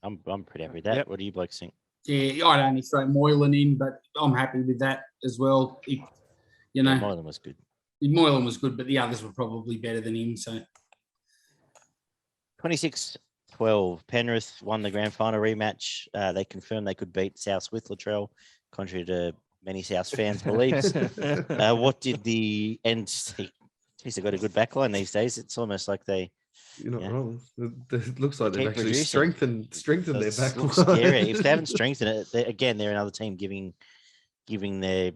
I'm pretty happy with that. Yep. What do you blokes think? Yeah, I'd only throw Moylan in, but I'm happy with that as well. Moylan was good. Moylan was good, but the others were probably better than him. So 26-12, Penrith won the grand final rematch. They confirmed they could beat South with Latrell, contrary to many South fans' beliefs. What did the end? Geez, they've got a good backline these days. It's almost like they. You're not wrong. It looks like they've actually producing. strengthened their backline. Looks scary. If they haven't strengthened it, they're another team giving their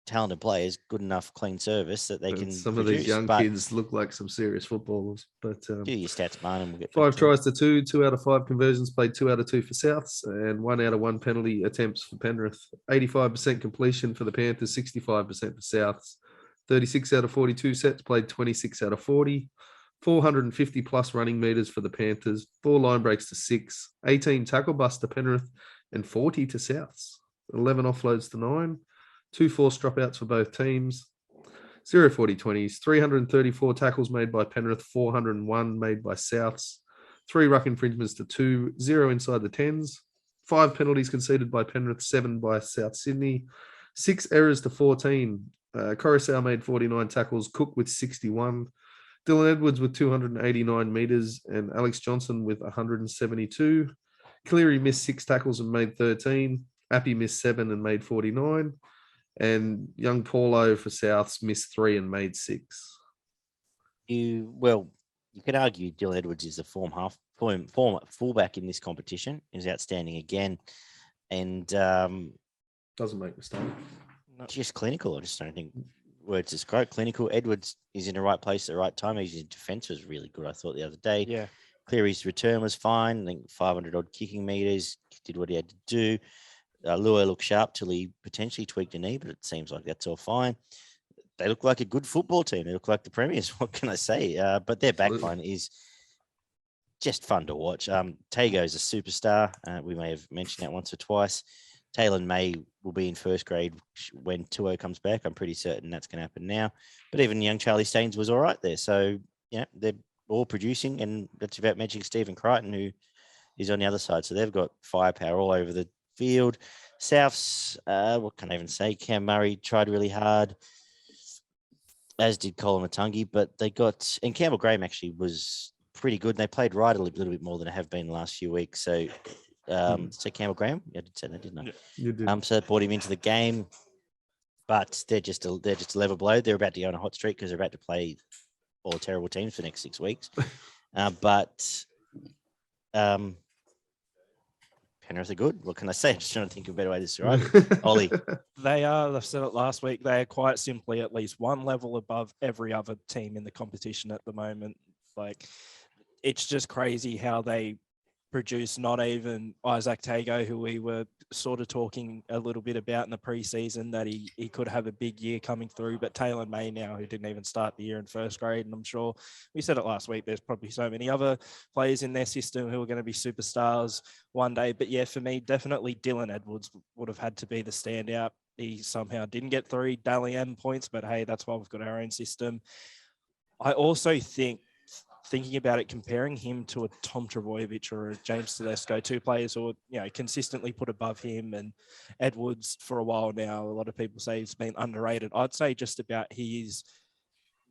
talented players good enough clean service that they can. Some of these young kids look like some serious footballers. But do your stats, man, and we'll get 5 tries to 2, 2 out of 5 conversions played, 2 out of 2 for Souths, and 1 out of 1 penalty attempts for Penrith. 85% completion for the Panthers, 65% for Souths. 36 out of 42 sets played, 26 out of 40. 450 plus running meters for the Panthers, 4 line breaks to 6, 18 tackle busts to Penrith, and 40 to Souths. 11 offloads to 9, 2 forced dropouts for both teams. 0 40-20s, 334 tackles made by Penrith, 401 made by Souths. 3 ruck infringements to 2, 0 inside the 10s. 5 penalties conceded by Penrith, 7 by South Sydney. 6 errors to 14. Coruscant made 49 tackles, Cook with 61. Dylan Edwards with 289 metres and Alex Johnson with 172. Cleary missed 6 tackles and made 13. Appy missed 7 and made 49. And young Paulo for Souths missed 3 and made 6. You could argue Dylan Edwards is the form fullback in this competition. He's outstanding again. And doesn't make mistakes. Just clinical. I just don't think words describe clinical. Edwards is in the right place at the right time. His defense was really good, I thought, the other day. Yeah. Cleary's return was fine. I think 500 odd kicking meters, did what he had to do. Lua looked sharp till he potentially tweaked a knee, but it seems like that's all fine. They look like a good football team. They look like the Premiers. What can I say? But their backline is just fun to watch. Tago's a superstar. We may have mentioned that once or twice. Taylor May will be in first grade when Tuo comes back. I'm pretty certain that's going to happen now. But even young Charlie Staines was all right there. So, yeah, they're all producing, and that's about mentioning Stephen Crichton, who is on the other side. So they've got firepower all over the field. Souths, what can I even say? Cam Murray tried really hard, as did Colin Matungi, but they got, and Campbell Graham actually was pretty good. And they played right a little bit more than they have been the last few weeks. So, Campbell Graham, I did say that, didn't I? Yeah, you did. So that brought him into the game, but they're just a level below. They're about to go on a hot streak because they're about to play all terrible teams for the next 6 weeks. But Penrith are good. What can I say? I'm just trying to think of a better way to describe it. Ollie. I've said it last week, they are quite simply at least one level above every other team in the competition at the moment. Like, it's just crazy how they produce not even Isaac Tago, who we were sort of talking a little bit about in the preseason, that he could have a big year coming through, but Taylor May now, who didn't even start the year in first grade, and I'm sure we said it last week, there's probably so many other players in their system who are going to be superstars one day. But yeah, for me, definitely Dylan Edwards would have had to be the standout. He somehow didn't get 3 Dally M points, but hey, that's why we've got our own system. I also think, thinking about it, comparing him to a Tom Trbojevic or a James Tedesco, 2 players who are, consistently put above him, and Edwards for a while now, a lot of people say he's been underrated. I'd say just about he is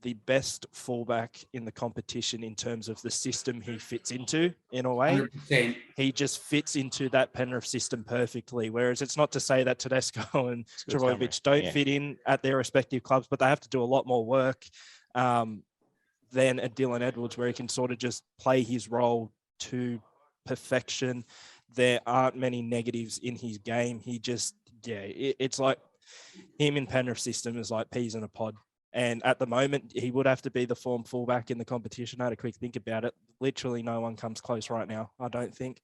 the best fullback in the competition in terms of the system he fits into, in a way. 100%. He just fits into that Penrith system perfectly, whereas it's not to say that Tedesco and Trbojevic don't fit in at their respective clubs, but they have to do a lot more work than a Dylan Edwards, where he can sort of just play his role to perfection. There aren't many negatives in his game. He just, it's like him in Penrith system is like peas in a pod. And at the moment, he would have to be the form fullback in the competition. I had a quick think about it. Literally no one comes close right now, I don't think.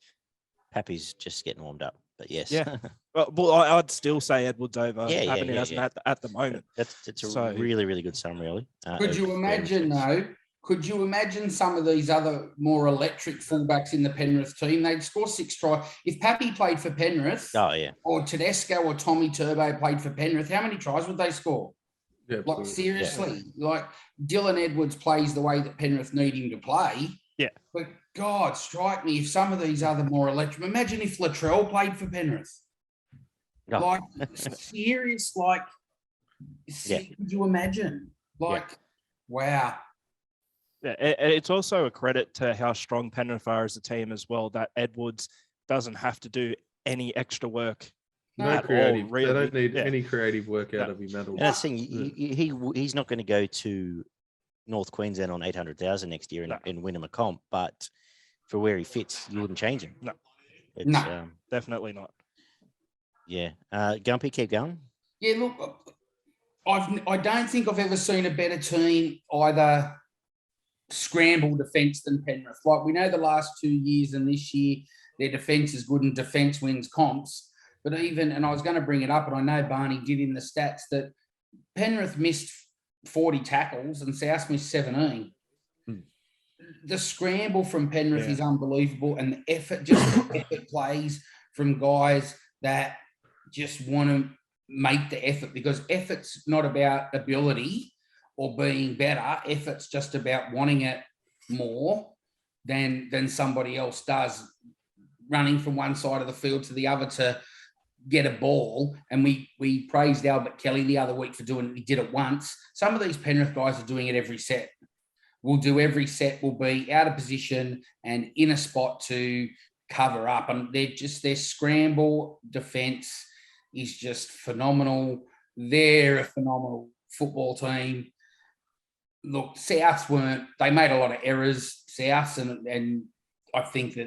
Happy's just getting warmed up, but yes. Yeah. Well, I'd still say Edwards over at the moment. It's a really, really good summary, Ollie. Could you imagine, though? Could you imagine some of these other more electric fullbacks in the Penrith team? They'd score 6 tries. If Pappy played for Penrith, or Tedesco or Tommy Turbo played for Penrith, how many tries would they score? Yeah, like, seriously. Like, Dylan Edwards plays the way that Penrith need him to play. Yeah. But God, strike me if some of these other more electric. Imagine if Latrell played for Penrith. Oh. Like, serious, like, could you imagine? Like, wow. Yeah, it's also a credit to how strong Penrith are as a team as well, that Edwards doesn't have to do any extra work. No creative. All, really. They don't need any creative work out of him at all. And that's the thing, he's not going to go to North Queensland on 800,000 next year and win him a comp, but for where he fits, you wouldn't change him. No, definitely not. Yeah. Gumpy, keep going. Yeah, look, I don't think I've ever seen a better team either scramble defence than Penrith. Like, we know the last 2 years and this year, their defence is good and defence wins comps. But and I was going to bring it up, and I know Barney did in the stats, that Penrith missed 40 tackles and South missed 17. The scramble from Penrith is unbelievable, and the effort plays from guys that just want to make the effort, because effort's not about ability or being better. Effort's just about wanting it more than somebody else does, running from one side of the field to the other to get a ball. And we praised Albert Kelly the other week for doing it. He did it once. Some of these Penrith guys are doing it every set. We'll do every set. We'll be out of position and in a spot to cover up. And their scramble defence is just phenomenal. They're a phenomenal football team. Look, they made a lot of errors, Souths, and I think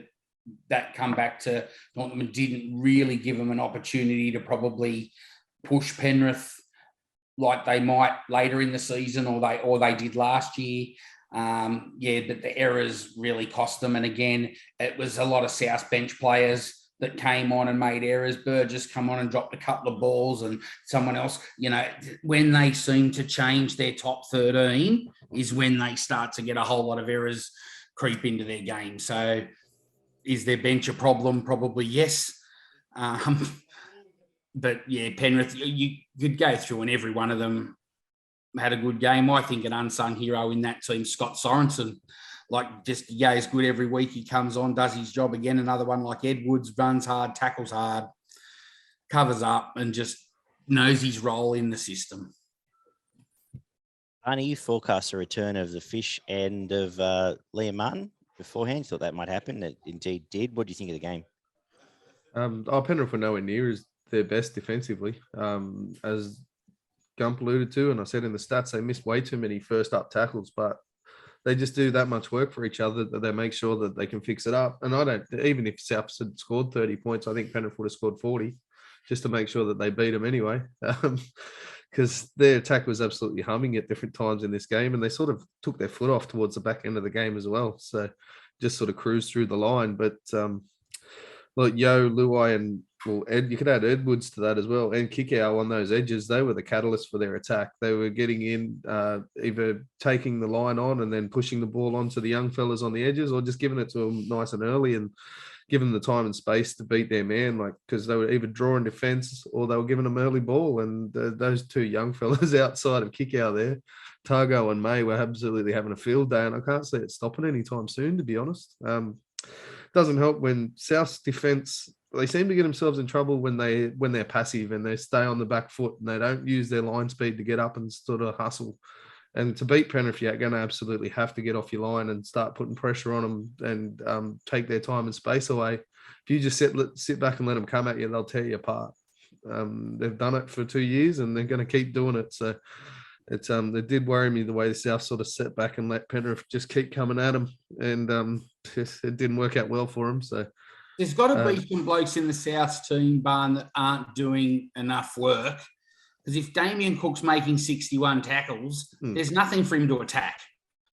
that come back to Northman didn't really give them an opportunity to probably push Penrith like they might later in the season, or they did last year. But the errors really cost them. And again, it was a lot of South bench players that came on and made errors. Burgess come on and dropped a couple of balls, and someone else, when they seem to change their top 13 is when they start to get a whole lot of errors creep into their game. So is their bench a problem? Probably yes. But yeah, Penrith, you could go through and every one of them had a good game. I think an unsung hero in that team, Scott Sorensen, just is good every week. He comes on, does his job again. Another one like Edwards, runs hard, tackles hard, covers up, and just knows his role in the system. Arnie, you forecast a return of the Fish and of Liam Martin beforehand. Thought that might happen. It indeed did. What do you think of the game? Penrith were nowhere near as their best defensively. As Gump alluded to, and I said in the stats, they missed way too many first up tackles, but they just do that much work for each other that they make sure that they can fix it up. And even if South had scored 30 points, I think Penrith would have scored 40 just to make sure that they beat them anyway. Because their attack was absolutely humming at different times in this game, and they sort of took their foot off towards the back end of the game as well. So just sort of cruised through the line. But Yo, Luai, and Ed, you could add Edwards to that as well, and Kikau on those edges. They were the catalyst for their attack. They were getting in, either taking the line on and then pushing the ball onto the young fellas on the edges, or just giving it to them nice and early and giving them the time and space to beat their man, because they were either drawing defense or they were giving them early ball. And those two young fellas outside of Kikau there, Targo and May, were absolutely having a field day, and I can't see it stopping anytime soon, to be honest. Doesn't help when South's defense, they seem to get themselves in trouble when they're passive and they stay on the back foot and they don't use their line speed to get up and sort of hustle. And to beat Penrith, you're going to absolutely have to get off your line and start putting pressure on them and take their time and space away. If you just sit back and let them come at you, they'll tear you apart. They've done it for 2 years and they're going to keep doing it. So it did worry me the way the South sort of set back and let Penrith just keep coming at them, and it didn't work out well for them. So there's got to be some blokes in the South's team, Barn, that aren't doing enough work. Because if Damien Cook's making 61 tackles, there's nothing for him to attack.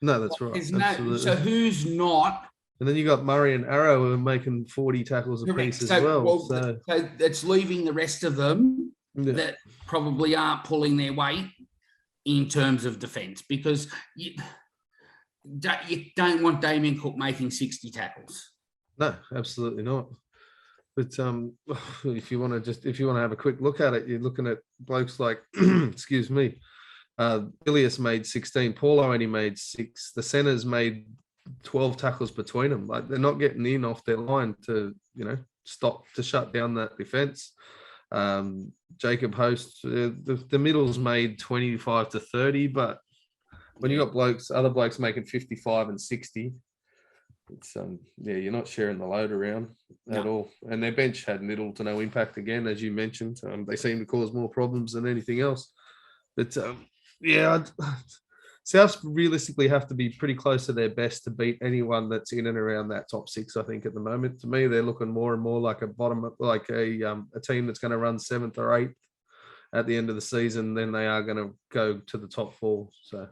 No, that's right. So who's not? And then you got Murray and Arrow who are making 40 tackles apiece as well. So it's leaving the rest of them that probably aren't pulling their weight in terms of defence, because you don't want Damien Cook making 60 tackles. No, absolutely not. But if you want to have a quick look at it, you're looking at blokes like, excuse me, Ilias made 16, Paulo only made 6. The centres made 12 tackles between them. Like they're not getting in off their line to, shut down that defense. Jacob Host, the middle's made 25 to 30, but when you got other blokes making 55 and 60, it's you're not sharing the load around at all. And their bench had little to no impact again, as you mentioned. They seem to cause more problems than anything else. But Souths realistically have to be pretty close to their best to beat anyone that's in and around that top 6. I think at the moment, to me, they're looking more and more like a team that's going to run 7th or 8th at the end of the season. Then they are going to go to the top 4. So.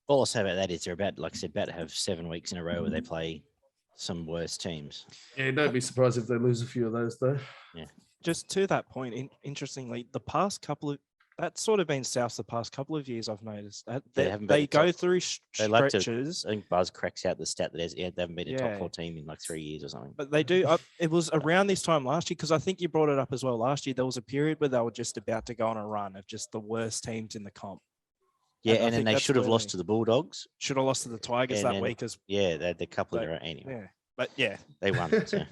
All I'll say about that is they're about to have 7 weeks in a row where they play some worse teams. Yeah, don't be surprised if they lose a few of those, though. Yeah. Just to that point, interestingly, that's sort of been South the past couple of years. I've noticed that they go through stretches. I think Buzz cracks out the stat that they haven't been a top 4 team in like 3 years or something. But they do. It was around this time last year, because I think you brought it up as well. Last year there was a period where they were just about to go on a run of just the worst teams in the comp. Yeah, and then they should have lost to the Bulldogs. Should have lost to the Tigers that week as yeah. They had a couple of anyway. Yeah. But yeah, they won. So.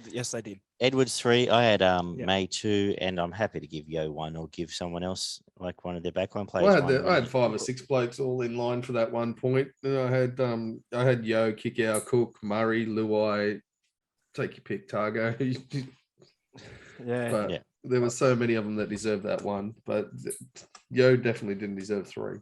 Yes, they did. Edwards 3. I had May 2, and I'm happy to give Yo 1 or give someone else like one of their backline players. I had 5 or 6 blokes all in line for that 1 point. And I had Yo, Kickout, Cook, Murray, Luai, take your pick, Targo. There were so many of them that deserved that 1, but Yo definitely didn't deserve 3.